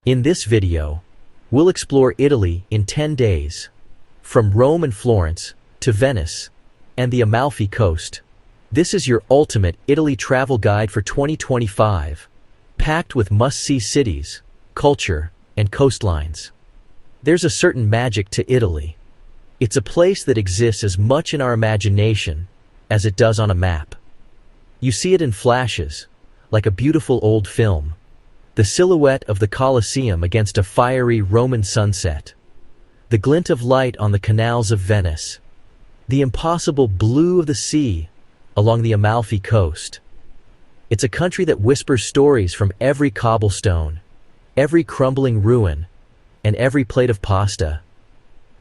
In this video, we'll explore Italy in 10 days, from Rome and Florence to Venice and the Amalfi Coast. This is your ultimate Italy travel guide for 2025, packed with must-see cities, culture, and coastlines. There's a certain magic to Italy. It's a place that exists as much in our imagination as it does on a map. You see it in flashes, like a beautiful old film. The silhouette of the Colosseum against a fiery Roman sunset. The glint of light on the canals of Venice. The impossible blue of the sea along the Amalfi Coast. It's a country that whispers stories from every cobblestone, every crumbling ruin, and every plate of pasta.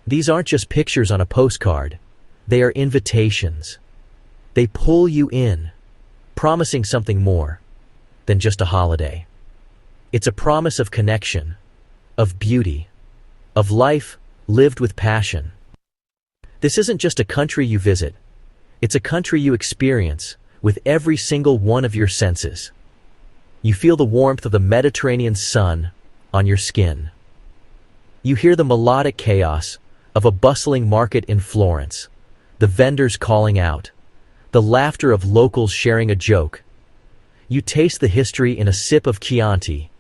These aren't just pictures on a postcard. They are invitations. They pull you in, promising something more than just a holiday. It's a promise of connection, of beauty, of life lived with passion. This isn't just a country you visit. It's a country you experience with every single one of your senses. You feel the warmth of the Mediterranean sun on your skin. You hear the melodic chaos of a bustling market in Florence, the vendors calling out, the laughter of locals sharing a joke. You taste the history in a sip of Chianti,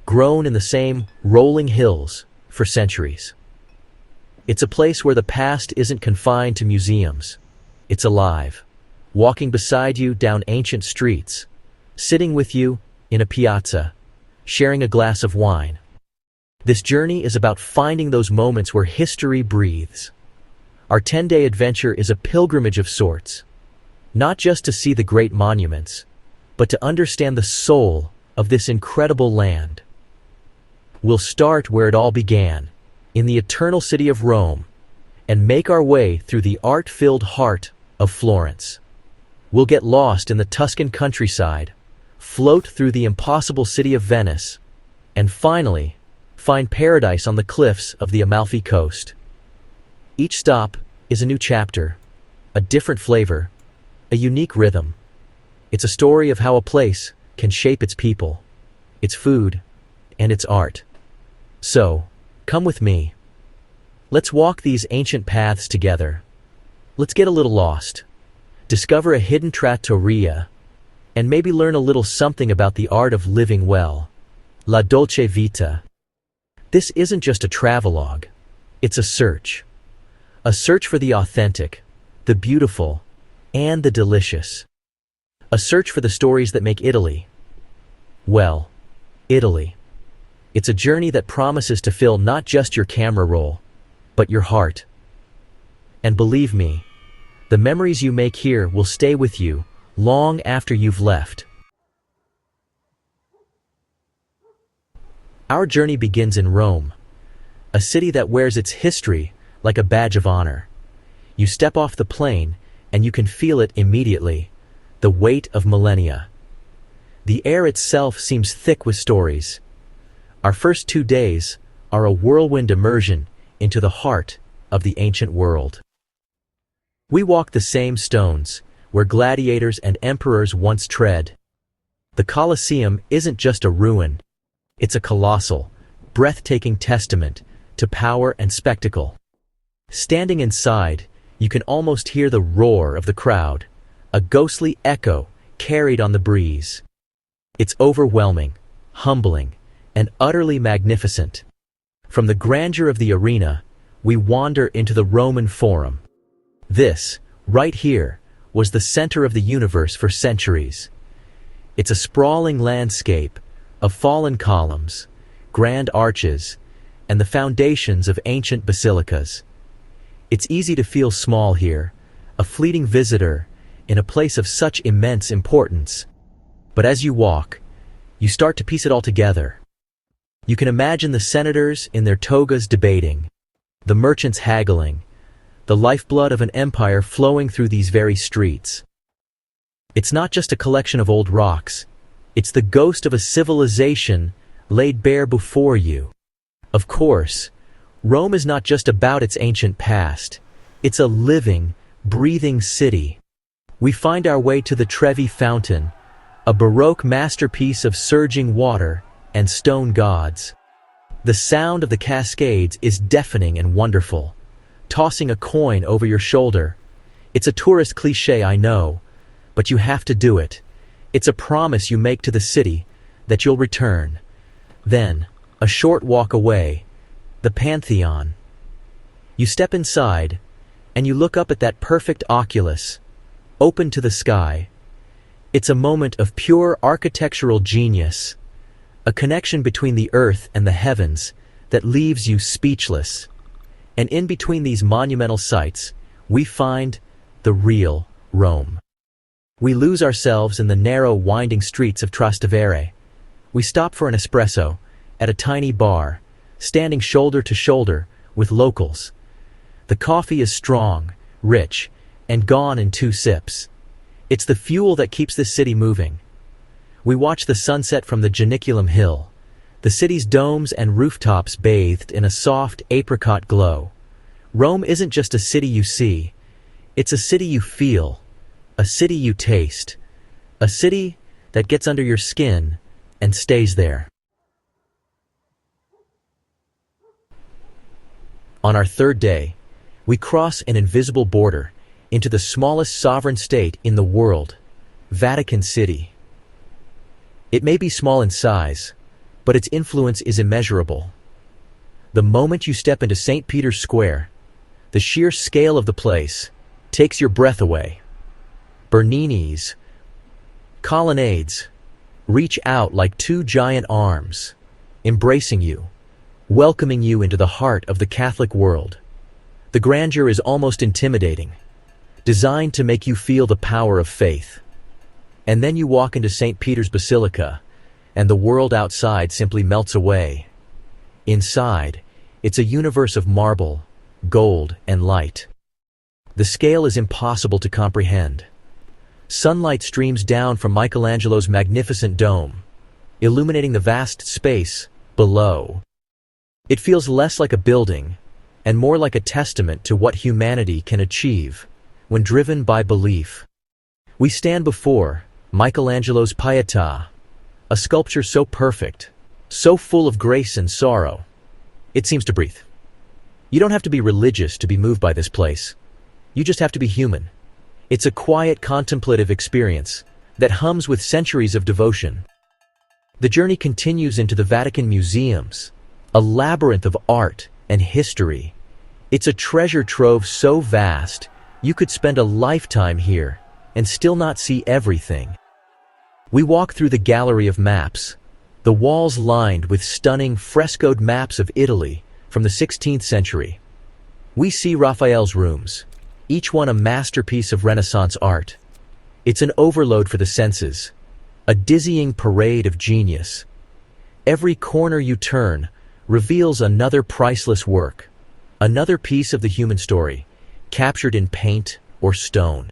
grown in the same rolling hills for centuries. It's a place where the past isn't confined to museums. It's alive, walking beside you down ancient streets, sitting with you in a piazza, sharing a glass of wine. This journey is about finding those moments where history breathes. Our 10-day adventure is a pilgrimage of sorts, not just to see the great monuments, but to understand the soul of this incredible land. We'll start where it all began, in the eternal city of Rome, and make our way through the art-filled heart of Florence. We'll get lost in the Tuscan countryside, float through the impossible city of Venice, and finally, find paradise on the cliffs of the Amalfi Coast. Each stop is a new chapter, a different flavor, a unique rhythm. It's a story of how a place can shape its people, its food, and its art. So, come with me. Let's walk these ancient paths together. Let's get a little lost, discover a hidden trattoria, and maybe learn a little something about the art of living well. La dolce vita. This isn't just a travelogue. It's a search. A search for the authentic, the beautiful, and the delicious. A search for the stories that make Italy, well, Italy. It's a journey that promises to fill not just your camera roll, but your heart. And believe me, the memories you make here will stay with you long after you've left. Our journey begins in Rome, a city that wears its history like a badge of honor. You step off the plane, and you can feel it immediately, the weight of millennia. The air itself seems thick with stories. Our first 2 days are a whirlwind immersion into the heart of the ancient world. We walk the same stones where gladiators and emperors once tread. The Colosseum isn't just a ruin. It's a colossal, breathtaking testament to power and spectacle. Standing inside, you can almost hear the roar of the crowd, a ghostly echo carried on the breeze. It's overwhelming, humbling, and utterly magnificent. From the grandeur of the arena, we wander into the Roman Forum. This, right here, was the center of the universe for centuries. It's a sprawling landscape of fallen columns, grand arches, and the foundations of ancient basilicas. It's easy to feel small here, a fleeting visitor in a place of such immense importance. But as you walk, you start to piece it all together. You can imagine the senators in their togas debating, the merchants haggling, the lifeblood of an empire flowing through these very streets. It's not just a collection of old rocks. It's the ghost of a civilization laid bare before you. Of course, Rome is not just about its ancient past. It's a living, breathing city. We find our way to the Trevi Fountain, a Baroque masterpiece of surging water and stone gods. The sound of the cascades is deafening and wonderful. Tossing a coin over your shoulder. It's a tourist cliché, I know, but you have to do it. It's a promise you make to the city that you'll return. Then, a short walk away, the Pantheon. You step inside, and you look up at that perfect oculus, open to the sky. It's a moment of pure architectural genius, a connection between the earth and the heavens that leaves you speechless. And in between these monumental sights, we find the real Rome. We lose ourselves in the narrow, winding streets of Trastevere. We stop for an espresso at a tiny bar, standing shoulder to shoulder with locals. The coffee is strong, rich, and gone in 2 sips. It's the fuel that keeps this city moving. We watch the sunset from the Janiculum Hill, the city's domes and rooftops bathed in a soft apricot glow. Rome isn't just a city you see, it's a city you feel, a city you taste, a city that gets under your skin and stays there. On our 3rd day, we cross an invisible border into the smallest sovereign state in the world, Vatican City. It may be small in size, but its influence is immeasurable. The moment you step into St. Peter's Square, the sheer scale of the place takes your breath away. Bernini's colonnades reach out like 2 giant arms, embracing you, welcoming you into the heart of the Catholic world. The grandeur is almost intimidating, designed to make you feel the power of faith. And then you walk into St. Peter's Basilica, and the world outside simply melts away. Inside, it's a universe of marble, gold, and light. The scale is impossible to comprehend. Sunlight streams down from Michelangelo's magnificent dome, illuminating the vast space below. It feels less like a building, and more like a testament to what humanity can achieve when driven by belief. We stand before Michelangelo's Pietà, a sculpture so perfect, so full of grace and sorrow, it seems to breathe. You don't have to be religious to be moved by this place. You just have to be human. It's a quiet, contemplative experience that hums with centuries of devotion. The journey continues into the Vatican museums, a labyrinth of art and history. It's a treasure trove so vast, you could spend a lifetime here and still not see everything. We walk through the gallery of maps, the walls lined with stunning frescoed maps of Italy from the 16th century. We see Raphael's rooms, each one a masterpiece of Renaissance art. It's an overload for the senses, a dizzying parade of genius. Every corner you turn reveals another priceless work, another piece of the human story, captured in paint or stone.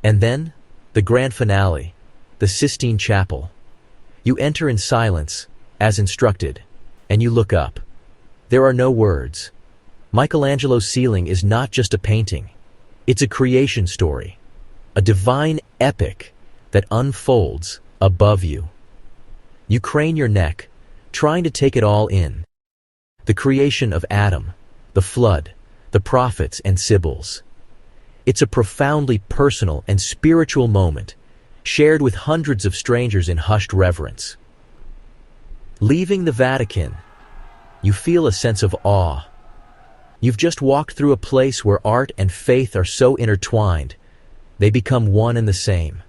And then, the grand finale, the Sistine Chapel. You enter in silence, as instructed, and you look up. There are no words. Michelangelo's ceiling is not just a painting. It's a creation story, a divine epic that unfolds above you. You crane your neck, trying to take it all in. The creation of Adam, the flood, the prophets and Sibyls. It's a profoundly personal and spiritual moment, shared with hundreds of strangers in hushed reverence. Leaving the Vatican, you feel a sense of awe. You've just walked through a place where art and faith are so intertwined, they become one and the same.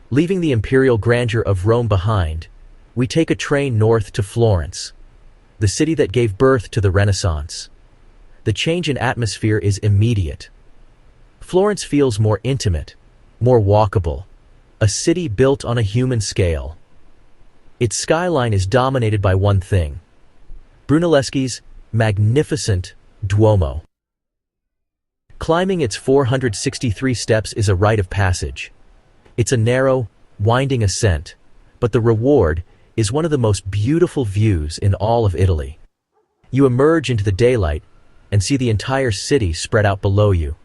Leaving the imperial grandeur of Rome behind, we take a train north to Florence, the city that gave birth to the Renaissance. The change in atmosphere is immediate. Florence feels more intimate, more walkable, a city built on a human scale. Its skyline is dominated by one thing: Brunelleschi's magnificent Duomo. Climbing its 463 steps is a rite of passage. It's a narrow, winding ascent, but the reward is one of the most beautiful views in all of Italy. You emerge into the daylight and see the entire city spread out below you,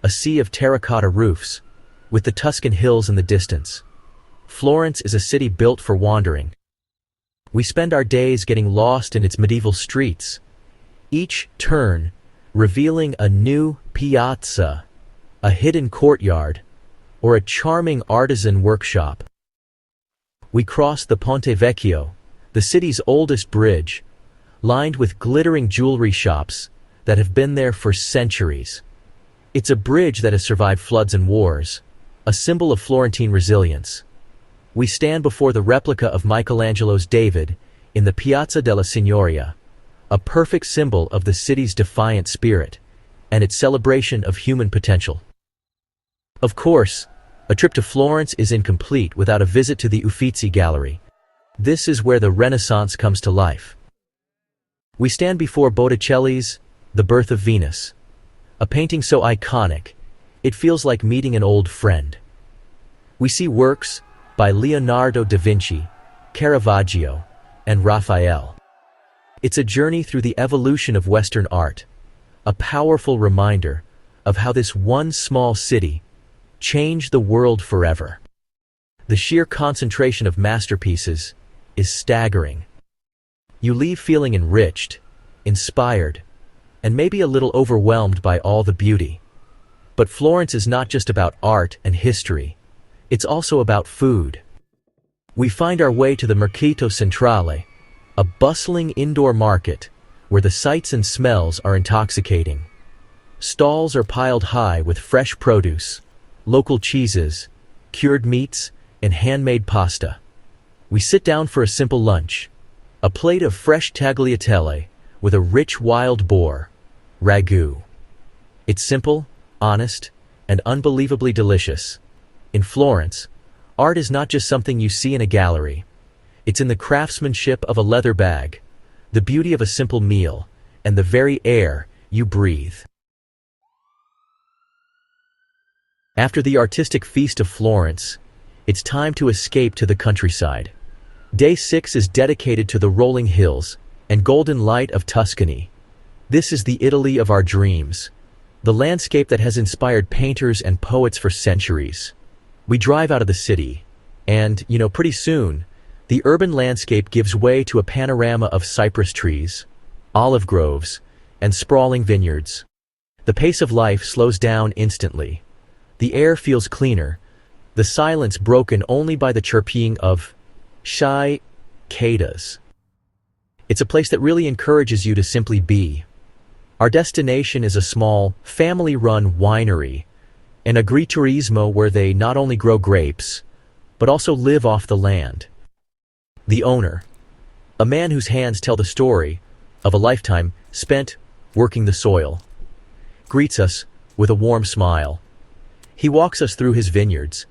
a sea of terracotta roofs, with the Tuscan hills in the distance. Florence is a city built for wandering. We spend our days getting lost in its medieval streets, each turn revealing a new piazza, a hidden courtyard, or a charming artisan workshop. We cross the Ponte Vecchio, the city's oldest bridge, lined with glittering jewelry shops that have been there for centuries. It's a bridge that has survived floods and wars, a symbol of Florentine resilience. We stand before the replica of Michelangelo's David in the Piazza della Signoria, a perfect symbol of the city's defiant spirit and its celebration of human potential. Of course, a trip to Florence is incomplete without a visit to the Uffizi Gallery. This is where the Renaissance comes to life. We stand before Botticelli's The Birth of Venus, a painting so iconic, it feels like meeting an old friend. We see works by Leonardo da Vinci, Caravaggio, and Raphael. It's a journey through the evolution of Western art, a powerful reminder of how this one small city changed the world forever. The sheer concentration of masterpieces is staggering. You leave feeling enriched, inspired, and maybe a little overwhelmed by all the beauty. But Florence is not just about art and history, it's also about food. We find our way to the Mercato Centrale, a bustling indoor market where the sights and smells are intoxicating. Stalls are piled high with fresh produce, local cheeses, cured meats, and handmade pasta. We sit down for a simple lunch, a plate of fresh tagliatelle with a rich wild boar, ragu. It's simple, honest, and unbelievably delicious. In Florence, art is not just something you see in a gallery. It's in the craftsmanship of a leather bag, the beauty of a simple meal, and the very air you breathe. After the artistic feast of Florence, it's time to escape to the countryside. Day 6 is dedicated to the rolling hills and golden light of Tuscany. This is the Italy of our dreams, the landscape that has inspired painters and poets for centuries. We drive out of the city, and, pretty soon, the urban landscape gives way to a panorama of cypress trees, olive groves, and sprawling vineyards. The pace of life slows down instantly. The air feels cleaner, the silence broken only by the chirping of cicadas. It's a place that really encourages you to simply be. Our destination is a small, family-run winery, an agriturismo where they not only grow grapes, but also live off the land. The owner, a man whose hands tell the story of a lifetime spent working the soil, greets us with a warm smile. He walks us through his vineyards,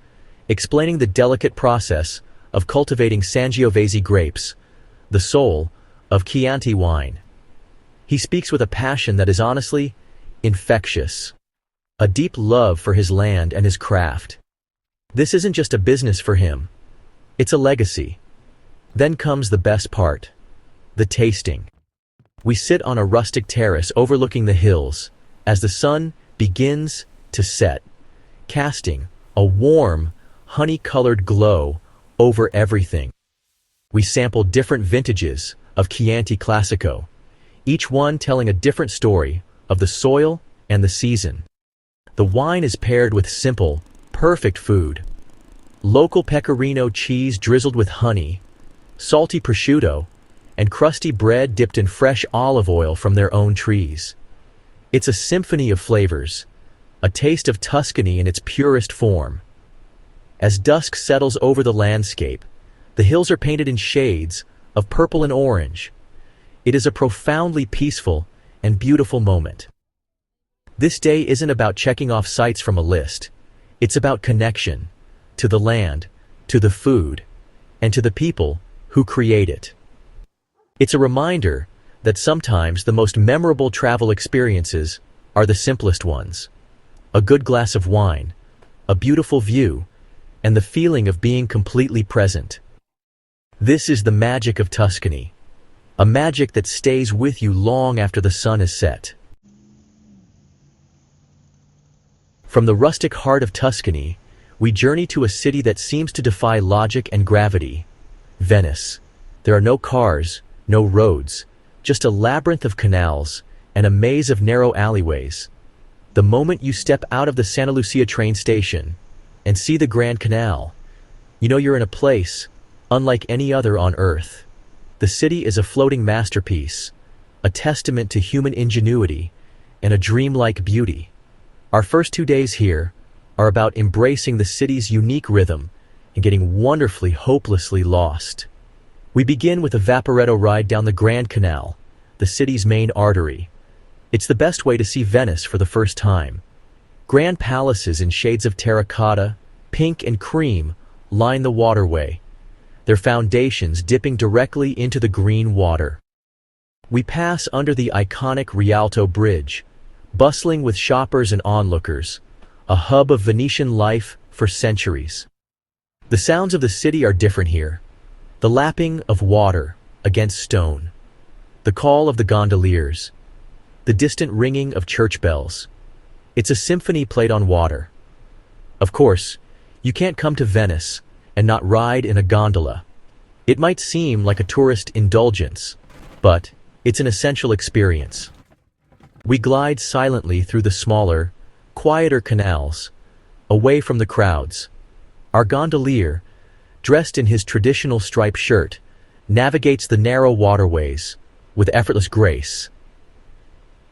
explaining the delicate process of cultivating Sangiovese grapes, the soul of Chianti wine. He speaks with a passion that is honestly infectious, a deep love for his land and his craft. This isn't just a business for him, it's a legacy. Then comes the best part, the tasting. We sit on a rustic terrace overlooking the hills as the sun begins to set, casting a warm, honey-colored glow over everything. We sample different vintages of Chianti Classico, each one telling a different story of the soil and the season. The wine is paired with simple, perfect food. Local pecorino cheese drizzled with honey, salty prosciutto, and crusty bread dipped in fresh olive oil from their own trees. It's a symphony of flavors, a taste of Tuscany in its purest form. As dusk settles over the landscape, the hills are painted in shades of purple and orange. It is a profoundly peaceful and beautiful moment. This day isn't about checking off sites from a list. It's about connection to the land, to the food, and to the people who create it. It's a reminder that sometimes the most memorable travel experiences are the simplest ones. A good glass of wine, a beautiful view, and the feeling of being completely present. This is the magic of Tuscany, a magic that stays with you long after the sun is set. From the rustic heart of Tuscany, we journey to a city that seems to defy logic and gravity. Venice. There are no cars, no roads, just a labyrinth of canals and a maze of narrow alleyways. The moment you step out of the Santa Lucia train station and see the Grand Canal, you know you're in a place unlike any other on Earth. The city is a floating masterpiece, a testament to human ingenuity and a dreamlike beauty. Our first 2 days here are about embracing the city's unique rhythm and getting wonderfully, hopelessly lost. We begin with a Vaporetto ride down the Grand Canal, the city's main artery. It's the best way to see Venice for the first time. Grand palaces in shades of terracotta, pink and cream line the waterway, their foundations dipping directly into the green water. We pass under the iconic Rialto Bridge, bustling with shoppers and onlookers, a hub of Venetian life for centuries. The sounds of the city are different here. The lapping of water against stone, the call of the gondoliers, the distant ringing of church bells. It's a symphony played on water. Of course, you can't come to Venice and not ride in a gondola. It might seem like a tourist indulgence, but it's an essential experience. We glide silently through the smaller, quieter canals, away from the crowds. Our gondolier, dressed in his traditional striped shirt, navigates the narrow waterways with effortless grace.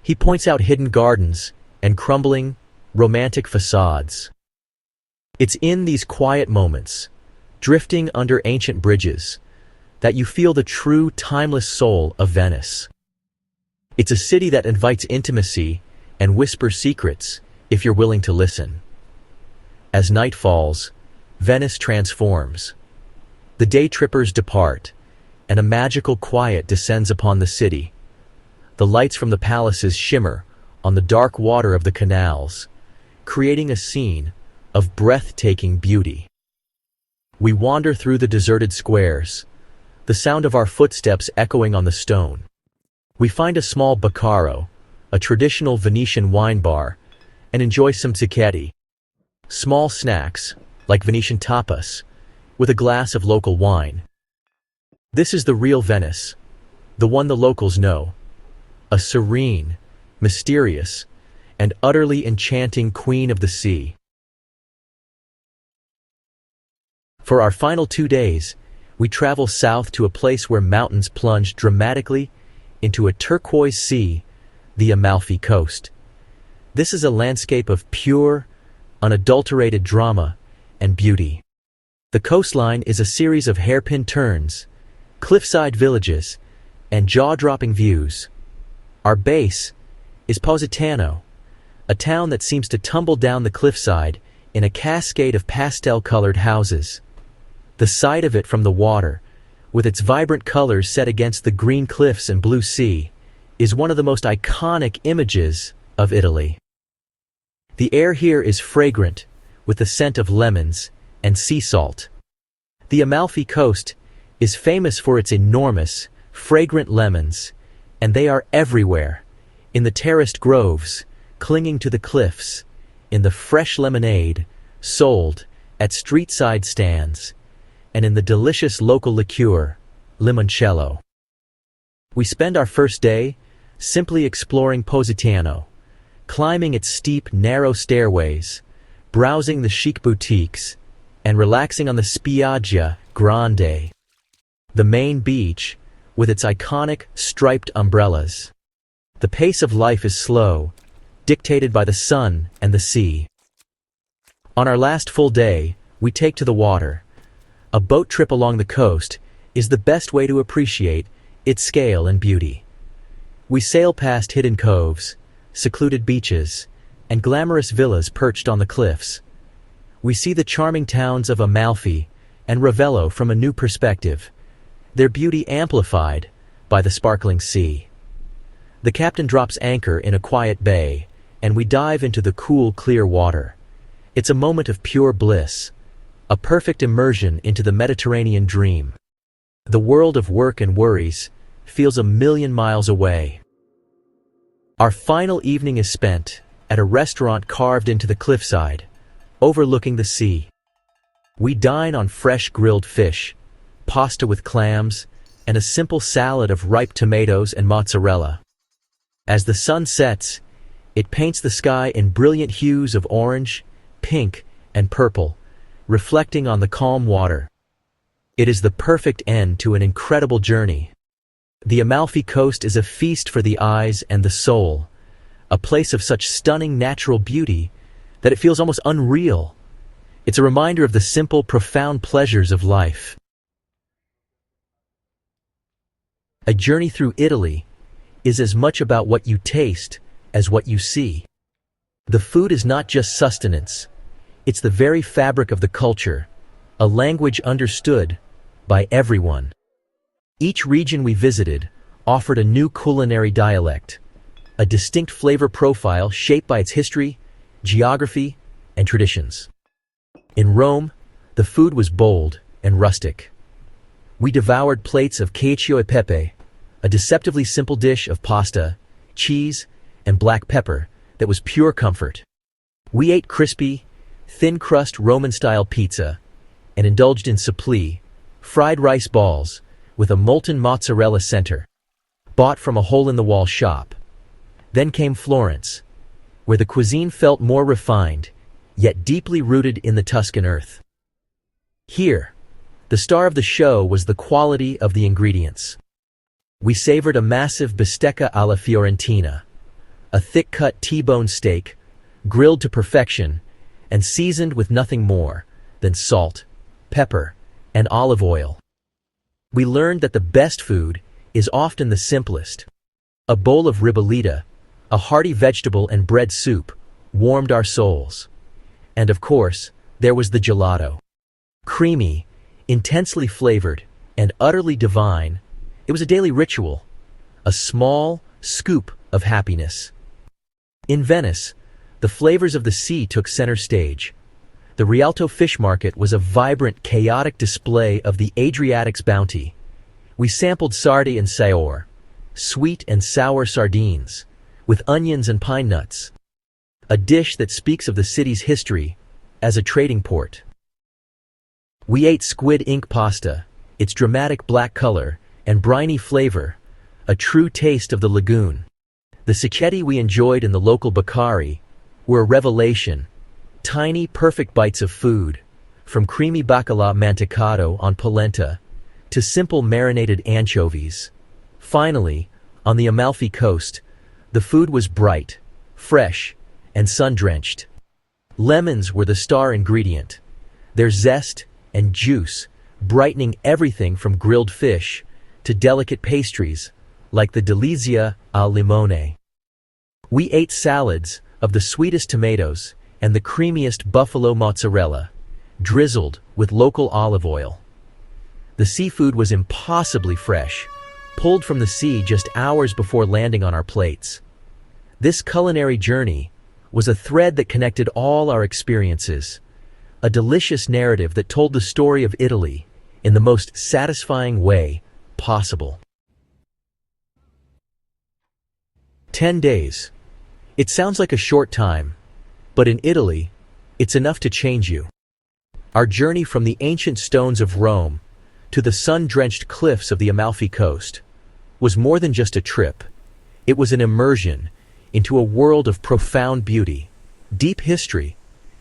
He points out hidden gardens and crumbling, romantic facades. It's in these quiet moments, drifting under ancient bridges, that you feel the true, timeless soul of Venice. It's a city that invites intimacy and whispers secrets if you're willing to listen. As night falls, Venice transforms. The day trippers depart, and a magical quiet descends upon the city. The lights from the palaces shimmer on the dark water of the canals, creating a scene of breathtaking beauty. We wander through the deserted squares, the sound of our footsteps echoing on the stone. We find a small baccaro, a traditional Venetian wine bar, and enjoy some zacchetti, small snacks like Venetian tapas, with a glass of local wine. This is the real Venice, the one the locals know, a serene, mysterious, and utterly enchanting queen of the sea. For our final 2 days, we travel south to a place where mountains plunge dramatically into a turquoise sea, the Amalfi Coast. This is a landscape of pure, unadulterated drama and beauty. The coastline is a series of hairpin turns, cliffside villages, and jaw-dropping views. Our base is Positano, a town that seems to tumble down the cliffside in a cascade of pastel-colored houses. The sight of it from the water, with its vibrant colors set against the green cliffs and blue sea, is one of the most iconic images of Italy. The air here is fragrant, with the scent of lemons and sea salt. The Amalfi Coast is famous for its enormous, fragrant lemons, and they are everywhere, in the terraced groves, clinging to the cliffs, in the fresh lemonade sold at street-side stands, and in the delicious local liqueur, limoncello. We spend our first day simply exploring Positano, climbing its steep, narrow stairways, browsing the chic boutiques, and relaxing on the Spiaggia Grande, the main beach, with its iconic striped umbrellas. The pace of life is slow, dictated by the sun and the sea. On our last full day, we take to the water. A boat trip along the coast is the best way to appreciate its scale and beauty. We sail past hidden coves, secluded beaches, and glamorous villas perched on the cliffs. We see the charming towns of Amalfi and Ravello from a new perspective, their beauty amplified by the sparkling sea. The captain drops anchor in a quiet bay, and we dive into the cool, clear water. It's a moment of pure bliss, a perfect immersion into the Mediterranean dream. The world of work and worries feels a million miles away. Our final evening is spent at a restaurant carved into the cliffside, overlooking the sea. We dine on fresh grilled fish, pasta with clams, and a simple salad of ripe tomatoes and mozzarella. As the sun sets, it paints the sky in brilliant hues of orange, pink, and purple, reflecting on the calm water. It is the perfect end to an incredible journey. The Amalfi Coast is a feast for the eyes and the soul, a place of such stunning natural beauty that it feels almost unreal. It's a reminder of the simple, profound pleasures of life. A journey through Italy is as much about what you taste as what you see. The food is not just sustenance, it's the very fabric of the culture, a language understood by everyone. Each region we visited offered a new culinary dialect, a distinct flavor profile shaped by its history, geography, and traditions. In Rome, the food was bold and rustic. We devoured plates of cacio e pepe, a deceptively simple dish of pasta, cheese, and black pepper that was pure comfort. We ate crispy, thin-crust Roman-style pizza and indulged in suppli, fried rice balls with a molten mozzarella center, bought from a hole-in-the-wall shop. Then came Florence, where the cuisine felt more refined, yet deeply rooted in the Tuscan earth. Here, the star of the show was the quality of the ingredients. We savored a massive bistecca alla Fiorentina, a thick-cut T-bone steak, grilled to perfection, and seasoned with nothing more than salt, pepper, and olive oil. We learned that the best food is often the simplest. A bowl of ribollita, a hearty vegetable and bread soup, warmed our souls. And of course, there was the gelato. Creamy, intensely flavored, and utterly divine, it was a daily ritual, a small scoop of happiness. In Venice, the flavors of the sea took center stage. The Rialto fish market was a vibrant, chaotic display of the Adriatic's bounty. We sampled sardi and saor, sweet and sour sardines, with onions and pine nuts, a dish that speaks of the city's history as a trading port. We ate squid ink pasta, its dramatic black color and briny flavor, a true taste of the lagoon. The cicchetti we enjoyed in the local bakery were a revelation, tiny, perfect bites of food, from creamy bacala mantecato on polenta to simple marinated anchovies. Finally, on the Amalfi Coast, the food was bright, fresh, and sun-drenched. Lemons were the star ingredient, their zest and juice brightening everything from grilled fish to delicate pastries like the delizia al limone. We ate salads of the sweetest tomatoes and the creamiest buffalo mozzarella, drizzled with local olive oil. The seafood was impossibly fresh, pulled from the sea just hours before landing on our plates. This culinary journey was a thread that connected all our experiences, a delicious narrative that told the story of Italy in the most satisfying way possible. 10 days. It sounds like a short time, but in Italy, it's enough to change you. Our journey from the ancient stones of Rome to the sun-drenched cliffs of the Amalfi Coast was more than just a trip. It was an immersion into a world of profound beauty, deep history,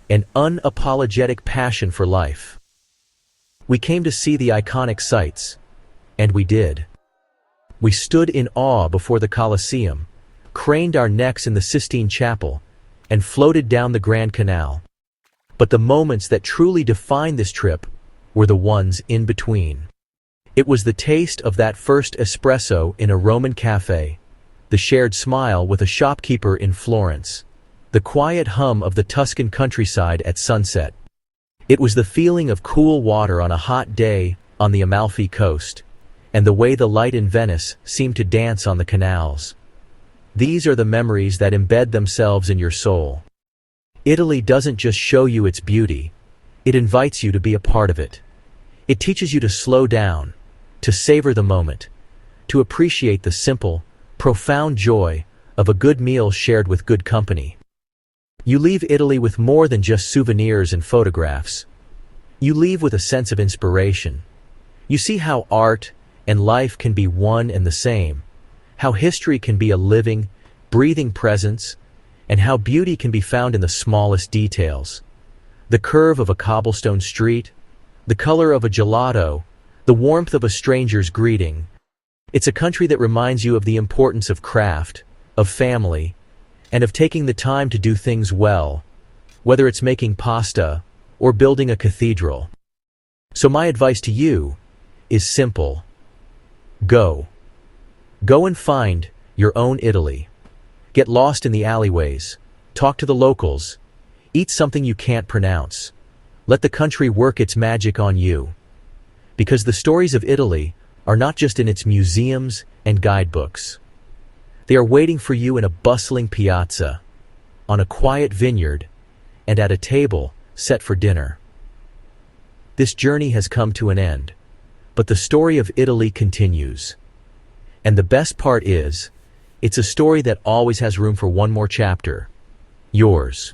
and unapologetic passion for life. We came to see the iconic sights, and we did. We stood in awe before the Colosseum, craned our necks in the Sistine Chapel, and floated down the Grand Canal. But the moments that truly defined this trip were the ones in between. It was the taste of that first espresso in a Roman cafe, the shared smile with a shopkeeper in Florence, the quiet hum of the Tuscan countryside at sunset. It was the feeling of cool water on a hot day on the Amalfi Coast, and the way the light in Venice seemed to dance on the canals. These are the memories that embed themselves in your soul. Italy doesn't just show you its beauty, it invites you to be a part of it. It teaches you to slow down, to savor the moment, to appreciate the simple, profound joy of a good meal shared with good company. You leave Italy with more than just souvenirs and photographs. You leave with a sense of inspiration. You see how art and life can be one and the same, how history can be a living, breathing presence, and how beauty can be found in the smallest details. The curve of a cobblestone street, the color of a gelato, the warmth of a stranger's greeting. It's a country that reminds you of the importance of craft, of family, and of taking the time to do things well, whether it's making pasta or building a cathedral. So my advice to you is simple. Go. Go and find your own Italy. Get lost in the alleyways. Talk to the locals. Eat something you can't pronounce. Let the country work its magic on you. Because the stories of Italy are not just in its museums and guidebooks. They are waiting for you in a bustling piazza, on a quiet vineyard, and at a table set for dinner. This journey has come to an end, but the story of Italy continues. And the best part is, it's a story that always has room for one more chapter. Yours.